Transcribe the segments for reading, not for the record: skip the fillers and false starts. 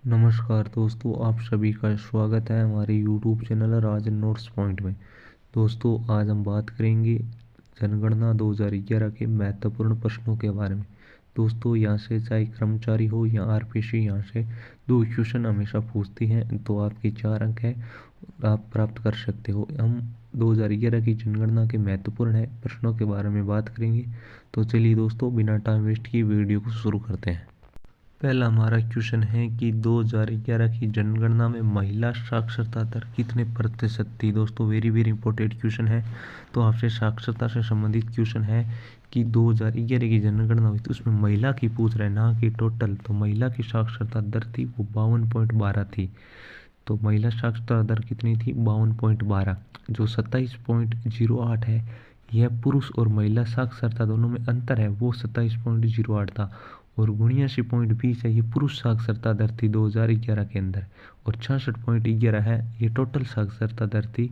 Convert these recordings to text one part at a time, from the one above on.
नमस्कार दोस्तों, आप सभी का स्वागत है हमारे YouTube चैनल राजन नोट्स पॉइंट में। दोस्तों, आज हम बात करेंगे जनगणना 2011 के महत्वपूर्ण प्रश्नों के बारे में। दोस्तों, यहाँ से चाहे कर्मचारी हो या आरपीसी, यहाँ से दो क्वेश्चन हमेशा पूछती हैं, तो आपके 4 अंक है, आप प्राप्त कर सकते हो। हम 2011 की जनगणना के महत्वपूर्ण है प्रश्नों के बारे में बात करेंगे। तो चलिए दोस्तों, बिना टाइम वेस्ट किए वीडियो को शुरू करते हैं। पहला हमारा क्वेश्चन है कि 2011 की जनगणना में महिला साक्षरता दर कितने प्रतिशत थी। दोस्तों, वेरी वेरी इंपॉर्टेंट क्वेश्चन है। तो आपसे साक्षरता से संबंधित क्वेश्चन है कि 2011 की जनगणना हुई तो उसमें महिला की पूछ रहे हैं, ना कि टोटल। तो महिला की साक्षरता दर थी वो 52.12 थी। तो महिला साक्षरता दर कितनी थी? 52.12। जो 27.08 है, यह पुरुष और महिला साक्षरता दोनों में अंतर है, वो 27.08 था। और 79.20 है, ये पुरुष साक्षरता दर थी 2011 के अंदर। और 66.11 है, ये टोटल साक्षरता दर थी।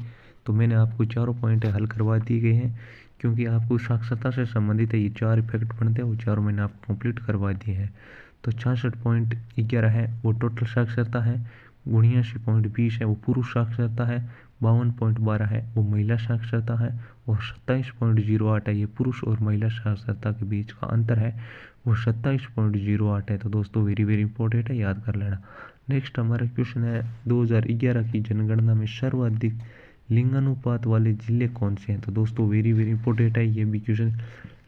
तो मैंने आपको चारों पॉइंट हल करवा दिए गए हैं, क्योंकि आपको साक्षरता से संबंधित है, ये 4 इफेक्ट बनते हैं, वो चारों मैंने आपको कंप्लीट करवा दिए हैं। तो 66.11 है वो टोटल साक्षरता है, 79.20 है वो पुरुष साक्षरता है, 52.12 है वो महिला साक्षरता है, और 27.08 है ये पुरुष और महिला साक्षरता के बीच का अंतर है, वो 27.08 है। तो दोस्तों, वेरी वेरी इंपॉर्टेंट है, याद कर लेना। नेक्स्ट हमारा क्वेश्चन है, 2011 की जनगणना में सर्वाधिक लिंगानुपात वाले जिले कौन से हैं। तो दोस्तों, वेरी वेरी इंपॉर्टेंट है ये भी क्वेश्चन,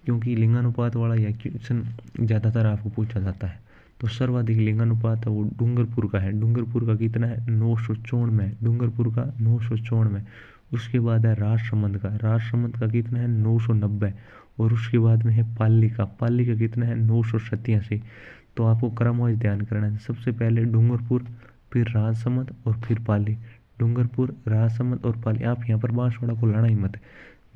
क्योंकि लिंगानुपात वाला यह क्वेश्चन ज़्यादातर आपको पूछा जाता है। तो सर्वाधिक लिंगानुपात है वो डूंगरपुर का है। डूंगरपुर का कितना है? 994 है डूंगरपुर का, 994। उसके बाद है राजसमंद का। राजसमंद का कितना है? 990। और उसके बाद में है पाली का। पाली का कितना है? 987। तो आपको क्रम वाइज ध्यान करना है, सबसे पहले डूंगरपुर, फिर राजसमंद और फिर पाली। डूंगरपुर, राजसमंद और पाली। आप यहाँ पर बांसवाड़ा को लाना ही मत।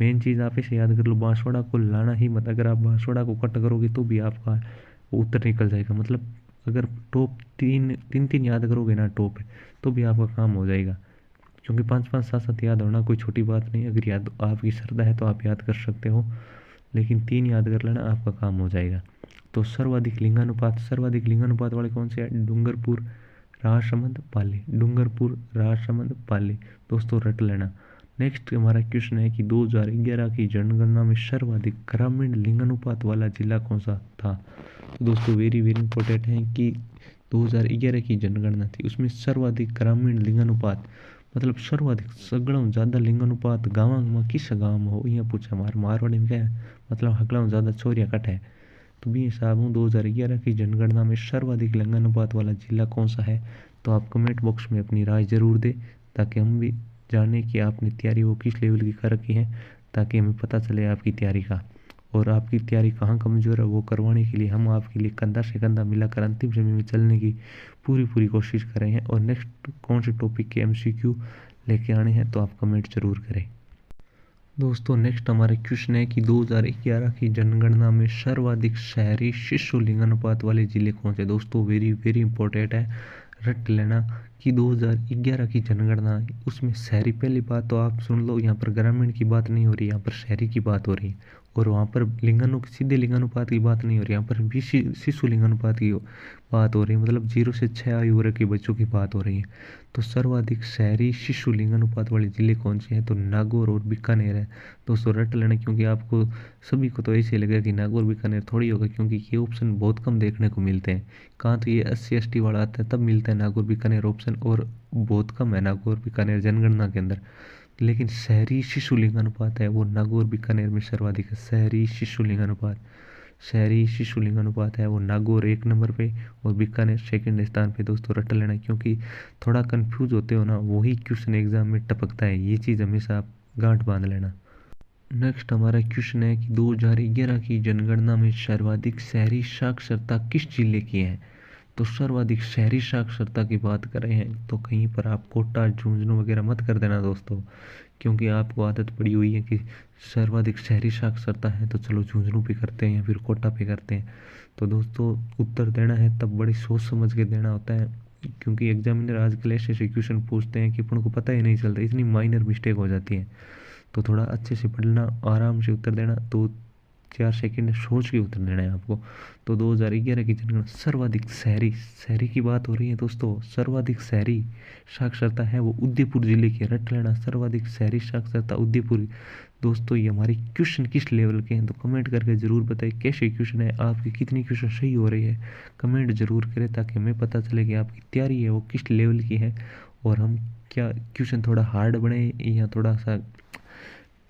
मेन चीज़ आप इसे याद कर लो, बांसवाड़ा को लाना ही मत। अगर आप बांसवाड़ा को कट करोगे तो भी आपका उत्तर निकल जाएगा। मतलब अगर टॉप तीन तीन तीन याद करोगे ना टॉप, तो भी आपका काम हो जाएगा। क्योंकि 5 5 7 7 याद होना कोई छोटी बात नहीं। अगर याद आपकी श्रद्धा है तो आप याद कर सकते हो, लेकिन 3 याद कर लेना, आपका काम हो जाएगा। तो सर्वाधिक लिंगानुपात वाले कौन से हैं? डूंगरपुर, राजसमंद, पाली। डूंगरपुर, राजसमंद, पाली। दोस्तों, रट लेना। नेक्स्ट हमारा क्वेश्चन है कि 2011 की जनगणना में सर्वाधिक ग्रामीण लिंगानुपात वाला जिला कौन सा था। तो दोस्तों, वेरी वेरी इंपॉर्टेंट है कि 2011 की जनगणना थी, उसमें सर्वाधिक ग्रामीण लिंगानुपात, मतलब सर्वाधिक सगड़ों ज़्यादा लिंगानुपात गाँव में किस गाँव में हो, यहाँ पूछा। मारवाड़ी में क्या है, मतलब हकड़ों ज़्यादा छोरिया कट है। तो भी हिसाब हूँ 2011 की जनगणना में सर्वाधिक लिंगानुपात वाला जिला कौन सा है। तो आप कमेंट बॉक्स में अपनी राय जरूर दें, ताकि हम भी जाने कि आपने तैयारी वो किस लेवल की कर रखी है, ताकि हमें पता चले आपकी तैयारी का। और आपकी तैयारी कहाँ कमज़ोर है वो करवाने के लिए हम आपके लिए कंधा से कंधा मिलाकर अंतिम समय में चलने की पूरी पूरी कोशिश कर रहे हैं। और नेक्स्ट कौन से टॉपिक के MCQ लेके आने हैं, तो आप कमेंट जरूर करें। दोस्तों, नेक्स्ट हमारा क्वेश्चन है कि 2011 की जनगणना में सर्वाधिक शहरी शिशु लिंगानुपात वाले जिले कौन से। दोस्तों, वेरी वेरी इंपॉर्टेंट है, रट लेना कि 2011 की जनगणना, उसमें शहरी, पहली बात तो आप सुन लो, यहाँ पर ग्रामीण की बात नहीं हो रही, यहाँ पर शहरी की बात हो रही है। और वहाँ पर सीधे लिंगानुपात की बात नहीं हो रही, यहाँ पर भी शिशु लिंगानुपात की बात हो रही है, मतलब 0 से 6 आयु वर्ग के बच्चों की बात हो रही है। तो सर्वाधिक शहरी शिशु लिंगानुपात वाले जिले कौन से हैं? तो नागौर और बीकानेर है। दोस्तों, रट लेना, क्योंकि आपको सभी को तो ऐसे लगेगा कि नागौर बीकानेर थोड़ी होगा, क्योंकि ये ऑप्शन बहुत कम देखने को मिलते हैं। कहाँ तो ये SC ST वाला आता है तब मिलता है नागौर बीकानेर ऑप्शन, और बहुत कम है नागौर बीकानेर जनगणना के अंदर। लेकिन शहरी शिशु लिंगानुपात है वो नागौर बीकानेर में सर्वाधिक है। शहरी शिशु लिंगानुपात है वो नागौर 1 नंबर पे और बीकानेर सेकंड स्थान पे। दोस्तों, रट लेना, क्योंकि थोड़ा कंफ्यूज होते हो ना, वही क्वेश्चन एग्जाम में टपकता है, ये चीज़ हमेशा आप गांठ बांध लेना। नेक्स्ट हमारा क्वेश्चन है कि 2011 की जनगणना में सर्वाधिक शहरी साक्षरता किस जिले की है। तो सर्वाधिक शहरी साक्षरता की बात कर रहे हैं, तो कहीं पर आप कोटा, झुंझुनू वगैरह मत कर देना दोस्तों, क्योंकि आपको आदत पड़ी हुई है कि सर्वाधिक शहरी साक्षरता है तो चलो झुंझुनू पे करते हैं या फिर कोटा पे करते हैं। तो दोस्तों, उत्तर देना है तब बड़ी सोच समझ के देना होता है, क्योंकि एग्जामिनर आजकल ऐसे ऐसे क्वेश्चन पूछते हैं कि अपन को पता ही नहीं चलता, इतनी माइनर मिस्टेक हो जाती है। तो थोड़ा अच्छे से पढ़ना, आराम से उत्तर देना, तो 4 सेकंड सोच के उत्तर देना है आपको। तो 2011 की जनगणना सर्वाधिक शहरी शहरी की बात हो रही है दोस्तों। सर्वाधिक शहरी साक्षरता है वो उदयपुर जिले की, रट लेना, सर्वाधिक शहरी साक्षरता उदयपुर। दोस्तों ये हमारे क्वेश्चन किस लेवल के हैं तो कमेंट करके ज़रूर बताइए कैसे क्वेश्चन है, आपकी कितनी क्वेश्चन सही हो रही है कमेंट जरूर करें ताकि हमें पता चले कि आपकी तैयारी है वो किस लेवल की है, और हम क्या क्वेश्चन थोड़ा हार्ड बने या थोड़ा सा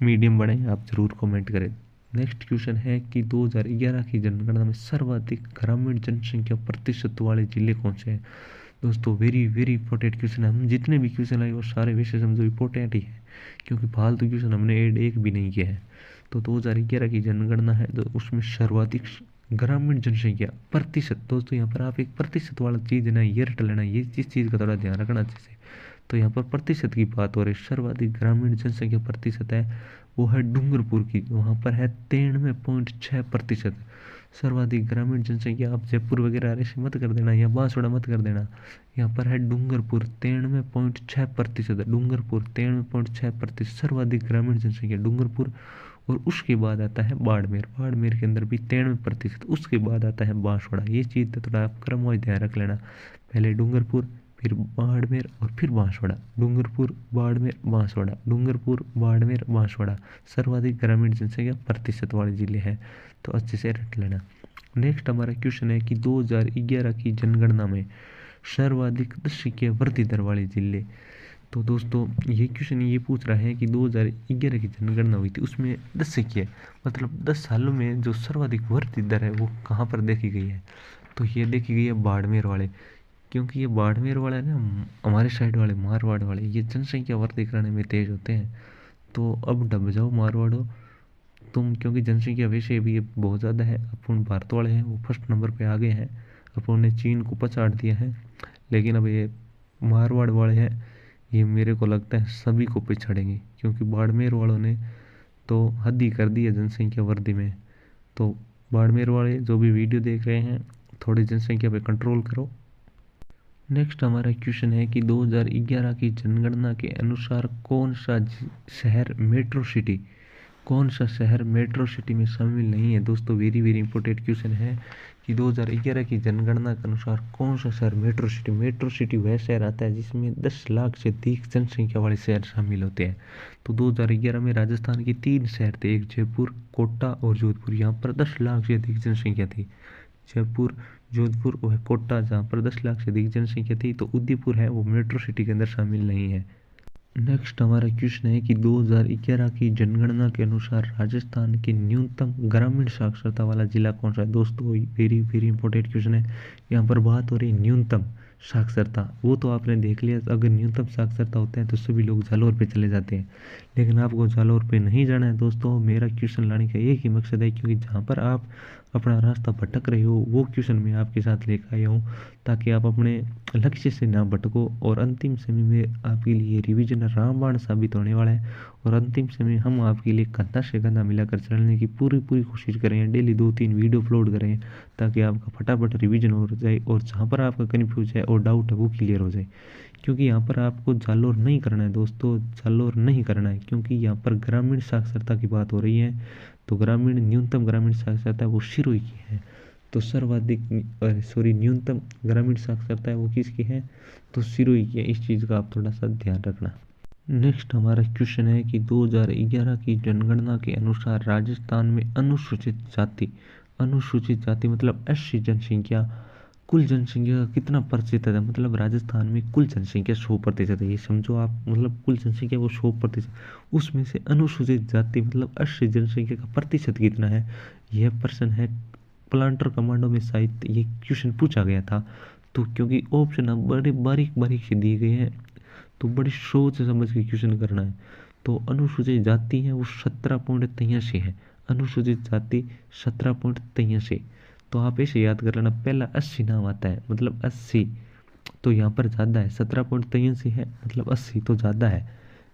मीडियम बने, आप ज़रूर कमेंट करें। नेक्स्ट क्वेश्चन है कि 2011 की जनगणना में सर्वाधिक ग्रामीण जनसंख्या प्रतिशत वाले जिले कौन से हैं। दोस्तों वेरी वेरी इंपॉर्टेंट क्वेश्चन है, हम जितने भी क्वेश्चन आए वो सारे वैसे समझो इंपॉर्टेंट ही है क्योंकि फालतू क्वेश्चन हमने ऐड एक भी नहीं किया है। तो 2011 की जनगणना है तो उसमें सर्वाधिक ग्रामीण जनसंख्या प्रतिशत, दोस्तों यहाँ पर आप एक प्रतिशत वाला चीज़ ना ये रट लेना, ये इस चीज़ का थोड़ा ध्यान रखना अच्छे से। तो यहाँ पर प्रतिशत की बात हो रही है, सर्वाधिक ग्रामीण जनसंख्या प्रतिशत है वो है डूंगरपुर की, वहाँ पर है 93.6%। सर्वाधिक ग्रामीण जनसंख्या, आप जयपुर वगैरह ऐसे मत कर देना या बांसवाड़ा मत कर देना, यहाँ पर है डूंगरपुर 93.6%। डूंगरपुर 93.6% सर्वाधिक ग्रामीण जनसंख्या डूंगरपुर। और उसके बाद आता है बाड़मेर, बाड़मेर के अंदर भी 93%। उसके बाद आता है बांसवाड़ा, ये चीज़ तो थोड़ा आप क्रमवाइज ध्यान रख लेना, पहले डूंगरपुर फिर बाड़मेर और फिर बांसवाड़ा, डूंगरपुर बाड़मेर बांसवाड़ा, डूंगरपुर बाड़मेर बांसवाड़ा सर्वाधिक ग्रामीण जनसंख्या प्रतिशत वाले जिले हैं, तो अच्छे से रख लेना। नेक्स्ट हमारा क्वेश्चन है कि 2011 की जनगणना में सर्वाधिक दशकीय वृद्धि दर वाले जिले। तो दोस्तों ये क्वेश्चन ये पूछ रहा है कि 2011 की जनगणना हुई थी उसमें दशकीय मतलब 10 सालों में जो सर्वाधिक वृद्धि दर है वो कहाँ पर देखी गई है। तो ये देखी गई है बाड़मेर वाले, क्योंकि ये बाड़मेर वाले ना हमारे साइड वाले मारवाड़ वाले ये जनसंख्या वृद्धि करने में तेज होते हैं। तो अब डब जाओ मारवाड़ो तुम, क्योंकि जनसंख्या वैसे भी ये बहुत ज़्यादा है। अपन भारत वाले हैं वो फर्स्ट नंबर पे आ गए हैं, अपन ने चीन को पछाड़ दिया है, लेकिन अब ये मारवाड़ वाले हैं ये मेरे को लगता है सभी को पिछाड़ेंगे, क्योंकि बाड़मेर वालों ने तो हद ही कर दी है जनसंख्या वृद्धि में। तो बाड़मेर वाले जो भी वीडियो देख रहे हैं थोड़ी जनसंख्या पे कंट्रोल करो। नेक्स्ट हमारा क्वेश्चन है कि 2011 की जनगणना के अनुसार कौन सा शहर मेट्रो सिटी, कौन सा शहर मेट्रो सिटी में शामिल नहीं है। दोस्तों वेरी वेरी इंपॉर्टेंट क्वेश्चन है कि 2011 की जनगणना के अनुसार कौन सा शहर मेट्रो सिटी वह शहर आता है जिसमें 10 लाख से अधिक जनसंख्या वाले शहर शामिल होते हैं। तो 2011 में राजस्थान के 3 शहर थे, एक जयपुर, कोटा और जोधपुर, यहाँ पर 10 लाख से अधिक जनसंख्या थी। जयपुर, जोधपुर व कोटा जहाँ पर 10 लाख से अधिक जनसंख्या थी, तो उदयपुर है वो मेट्रो सिटी के अंदर शामिल नहीं है। नेक्स्ट हमारा क्वेश्चन है कि 2011 की जनगणना के अनुसार राजस्थान के न्यूनतम ग्रामीण साक्षरता वाला जिला कौन सा है। दोस्तों वेरी वेरी इंपॉर्टेंट क्वेश्चन है, यहाँ पर बात हो रही है न्यूनतम साक्षरता, वो तो आपने देख लिया, अगर न्यूनतम साक्षरता होता है तो सभी लोग जालौर पे चले जाते हैं, लेकिन आपको जालौर पे नहीं जाना है दोस्तों। मेरा क्वेश्चन लाने का एक ही मकसद है, क्योंकि जहाँ पर आप अपना रास्ता भटक रहे हो वो क्वेश्चन मैं आपके साथ लेकर आया हूँ ताकि आप अपने लक्ष्य से ना भटको, और अंतिम समय में आपके लिए रिवीजन रामबाण साबित होने वाला है। और अंतिम समय हम आपके लिए कंधा से कंधा मिलाकर चलने की पूरी कोशिश करें, डेली 2-3 वीडियो अपलोड करें ताकि आपका फटाफट रिवीजन हो जाए और जहाँ पर आपका कन्फ्यूज है और डाउट है वो क्लियर हो जाए। क्योंकि यहाँ पर आपको जालौर नहीं करना है दोस्तों, जालौर नहीं करना है, क्योंकि यहाँ पर ग्रामीण साक्षरता की बात हो रही है। तो ग्रामीण न्यूनतम ग्रामीण साक्षरता वो सिरोही की है, तो सर्वाधिक न्यूनतम ग्रामीण साक्षरता है वो किसकी है, तो सिरोही की है। इस चीज़ का आप थोड़ा सा ध्यान रखना। नेक्स्ट हमारा क्वेश्चन है कि 2011 की जनगणना के अनुसार राजस्थान में अनुसूचित जाति मतलब एससी जनसंख्या कुल जनसंख्या का कितना प्रतिशत है। मतलब राजस्थान में कुल जनसंख्या 100% है, ये समझो आप, मतलब कुल जनसंख्या वो 100%, उसमें से अनुसूचित जाति मतलब एससी जनसंख्या का प्रतिशत कितना है। यह प्रश्न है प्लांटर कमांडो में शायद ये क्वेश्चन पूछा गया था। तो क्योंकि ऑप्शन अब बड़े बारीक से दिए गए हैं तो बड़ी सोच समझ के क्वेश्चन करना है। तो अनुसूचित जाति है वो 17.83 है, अनुसूचित जाति 17.83। तो आप ऐसे याद कर लेना, पहला 80 नाम आता है मतलब 80, तो यहाँ पर ज़्यादा है, 17.83 है मतलब 80 तो ज़्यादा है।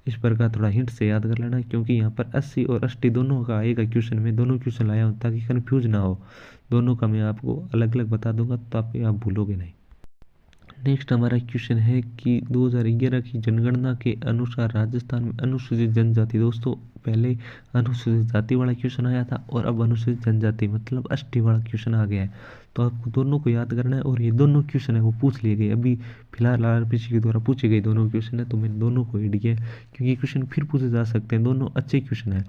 इस प्रकार थोड़ा हिंट से याद कर लेना, क्योंकि यहाँ पर 80 और 80 दोनों का आएगा क्वेश्चन में, दोनों क्वेश्चन लाया हूँ ताकि कन्फ्यूज ना हो, दोनों का मैं आपको अलग अलग बता दूंगा तो आप भूलोगे नहीं। नेक्स्ट हमारा क्वेश्चन है कि 2011 की जनगणना के अनुसार राजस्थान में अनुसूचित जनजाति, दोस्तों पहले अनुसूचित जाति वाला क्वेश्चन आया था और अब अनुसूचित जनजाति मतलब एसटी वाला क्वेश्चन आ गया है। तो आपको दोनों को याद करना है और ये दोनों क्वेश्चन है वो पूछ लिए गए अभी फिलहाल आरपीसी के द्वारा पूछे गए दोनों क्वेश्चन है, तो मैंने दोनों को ऐड किया क्योंकि क्वेश्चन फिर पूछे जा सकते हैं, दोनों अच्छे क्वेश्चन है।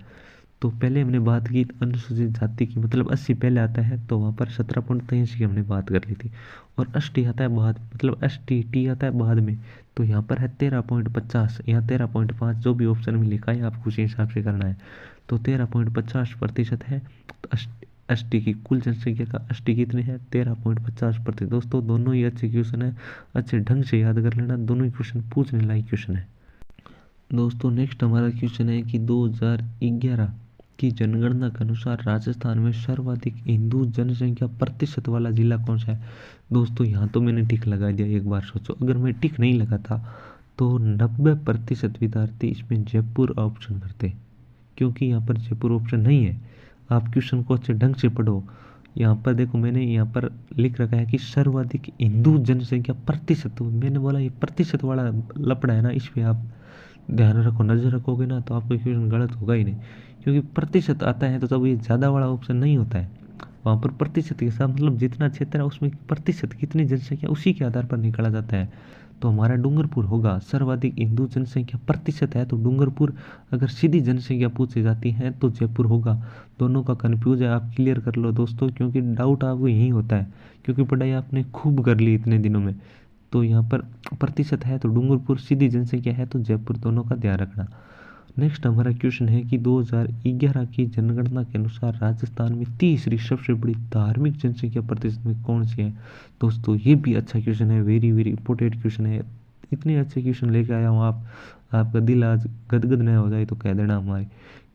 तो पहले हमने बात की अनुसूचित जाति की मतलब 80 पहले आता है, तो वहाँ पर 17.83 की हमने बात कर ली थी। और एसटी आता है बाद मतलब STT आता है बाद में, तो यहाँ पर है 13.50, यहाँ 13.5 जो भी ऑप्शन में लिखा है आपको उसी हिसाब से करना है। तो 13.50% है। तो एसटी की कुल जनसंख्या का एसटी कितने हैं 13.50%। दोस्तों दोनों ही अच्छे क्वेश्चन है, अच्छे ढंग से याद कर लेना, दोनों ही क्वेश्चन पूछने लायक क्वेश्चन है। दोस्तों नेक्स्ट हमारा क्वेश्चन है कि 2011 की जनगणना के अनुसार राजस्थान में सर्वाधिक हिंदू जनसंख्या प्रतिशत वाला जिला कौन सा है। दोस्तों यहाँ तो मैंने टिक लगा दिया, एक बार सोचो अगर मैं टिक नहीं लगाता तो 90% विद्यार्थी इसमें जयपुर ऑप्शन करते, क्योंकि यहाँ पर जयपुर ऑप्शन नहीं है। आप क्वेश्चन को अच्छे ढंग से पढ़ो, यहाँ पर देखो मैंने यहाँ पर लिख रखा है कि सर्वाधिक हिंदू जनसंख्या प्रतिशत, तो मैंने बोला ये प्रतिशत वाला लपड़ा है ना, इस पे आप ध्यान रखो, नज़र रखोगे ना तो आपका क्वेश्चन गलत होगा ही नहीं, क्योंकि प्रतिशत आता है तो तब ये ज़्यादा वाला ऑप्शन नहीं होता है। वहाँ पर प्रतिशत के साथ मतलब जितना क्षेत्र है उसमें प्रतिशत कितनी जनसंख्या उसी के आधार पर निकाला जाता है। तो हमारा डूंगरपुर होगा, सर्वाधिक हिंदू जनसंख्या प्रतिशत है तो डूंगरपुर। अगर सीधी जनसंख्या पूछी जाती है तो जयपुर होगा। दोनों का कन्फ्यूज है, आप क्लियर कर लो दोस्तों, क्योंकि डाउट आपको यही होता है, क्योंकि पढ़ाई आपने खूब कर ली इतने दिनों में। तो यहाँ पर प्रतिशत है तो डूंगरपुर, सीधी जनसंख्या है तो जयपुर, दोनों का ध्यान रखना। नेक्स्ट हमारा क्वेश्चन है कि 2011 की जनगणना के अनुसार राजस्थान में तीसरी सबसे बड़ी धार्मिक जनसंख्या प्रतिशत में कौन सी है। दोस्तों ये भी अच्छा क्वेश्चन है, वेरी वेरी इंपॉर्टेंट क्वेश्चन है। इतने अच्छे क्वेश्चन लेके आया हूँ, आपका दिल आज गदगद न हो जाए तो कह देना हमारे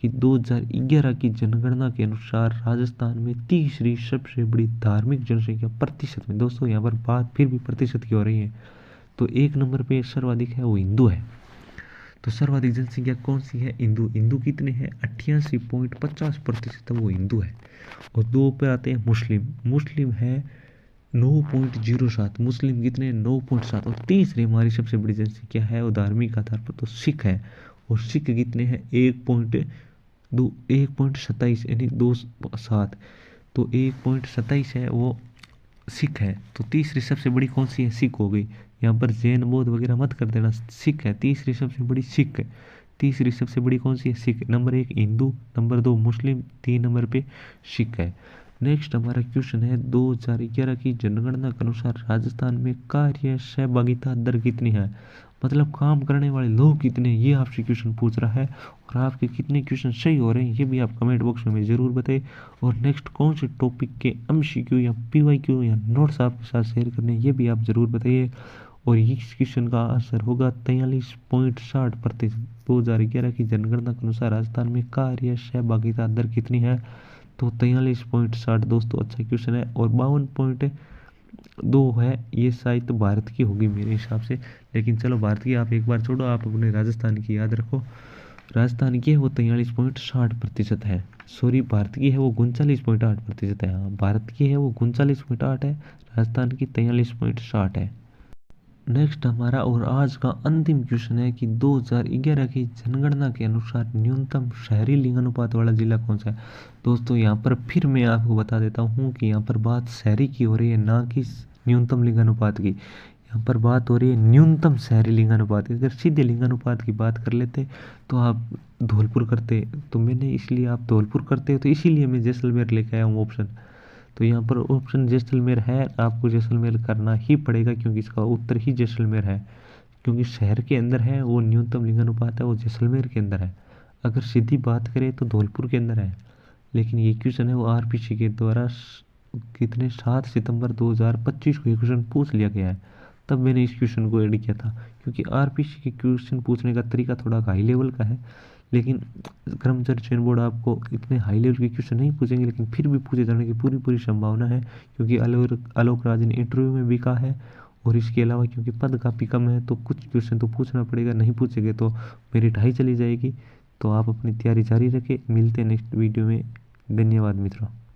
कि 2011 की जनगणना के अनुसार राजस्थान में तीसरी सबसे बड़ी धार्मिक जनसंख्या प्रतिशत में। दोस्तों यहाँ पर बात फिर भी प्रतिशत की हो रही है, तो एक नंबर पे सर्वाधिक है वो हिंदू है। तो सर्वाधिक जनसंख्या कौन सी है, हिंदू। हिंदू कितने हैं 88.50% वो हिंदू है। और दो पे आते हैं मुस्लिम, मुस्लिम है 9.07, मुस्लिम कितने 9.7। और तीसरी हमारी सबसे बड़ी जनसंख्या है वो धार्मिक आधार पर तो सिख है, और सिख कितने हैं 1.27 यानी 27, तो 1.27 है वो सिख है। तो तीसरी सबसे बड़ी कौन सी है, सिख हो गई। यहाँ पर जैन बौद्ध वगैरह मत कर देना, सिख है तीसरी सबसे बड़ी, सिख है तीसरी सबसे बड़ी कौन सी है, सिख। नंबर 1 हिंदू, नंबर 2 मुस्लिम, 3 नंबर पे सिख है। नेक्स्ट हमारा क्वेश्चन है 2011 की जनगणना के अनुसार राजस्थान में कार्य सहभागिता दर कितनी है, मतलब काम करने वाले लोग कितने, ये आपसे क्वेश्चन पूछ रहा है। और आपके कितने क्वेश्चन सही हो रहे हैं ये भी आप कमेंट बॉक्स में ज़रूर बताइए। और नेक्स्ट कौन से टॉपिक के MCQ या PYQ या नोट्स आपके साथ शेयर करने ये भी आप ज़रूर बताइए। और इस क्वेश्चन का आंसर होगा 43.60%। 2011 की जनगणना के अनुसार राजस्थान में कार्य सहभागिता दर कितनी है, तो 43.60। दोस्तों अच्छा क्वेश्चन है। और 52.2 है, ये शायद भारत की होगी मेरे हिसाब से, लेकिन चलो भारत की आप एक बार छोड़ो, आप अपने राजस्थान की याद रखो। राजस्थान की है वो 43.60% है, सॉरी भारत की है वो 39.8% है। हाँ भारत की है वो 39.8 है, राजस्थान की 43.60 है। नेक्स्ट हमारा और आज का अंतिम क्वेश्चन है कि 2011 की जनगणना के अनुसार न्यूनतम शहरी लिंगानुपात वाला जिला कौन सा है। दोस्तों यहाँ पर फिर मैं आपको बता देता हूँ कि यहाँ पर बात शहरी की हो रही है ना कि न्यूनतम लिंगानुपात की। यहाँ पर बात हो रही है न्यूनतम शहरी लिंगानुपात की। अगर सीधे लिंगानुपात की बात कर लेते तो आप धौलपुर करते, तो मैंने इसलिए आप धौलपुर करते हो तो इसीलिए मैं जैसलमेर लेके आया हूँ ऑप्शन। तो यहाँ पर ऑप्शन जैसलमेर है, आपको जैसलमेर करना ही पड़ेगा क्योंकि इसका उत्तर ही जैसलमेर है, क्योंकि शहर के अंदर है वो न्यूनतम लिंगानुपात है वो जैसलमेर के अंदर है। अगर सीधी बात करें तो धौलपुर के अंदर है, लेकिन ये क्वेश्चन है वो आरपीसी के द्वारा कितने 7 सितंबर 2025 को ये क्वेश्चन पूछ लिया गया है, तब मैंने इस क्वेश्चन को ऐड किया था। क्योंकि आरपीसी के क्वेश्चन पूछने का तरीका थोड़ा हाई लेवल का है, लेकिन कर्मचारी चयन बोर्ड आपको इतने हाई लेवल के क्वेश्चन नहीं पूछेंगे, लेकिन फिर भी पूछे जाने की पूरी पूरी संभावना है, क्योंकि आलोक राज ने इंटरव्यू में भी कहा है। और इसके अलावा क्योंकि पद काफ़ी कम है तो कुछ क्वेश्चन तो पूछना पड़ेगा, नहीं पूछेंगे तो मेरिट हाई चली जाएगी। तो आप अपनी तैयारी जारी रखें, मिलते हैं नेक्स्ट वीडियो में। धन्यवाद मित्रों।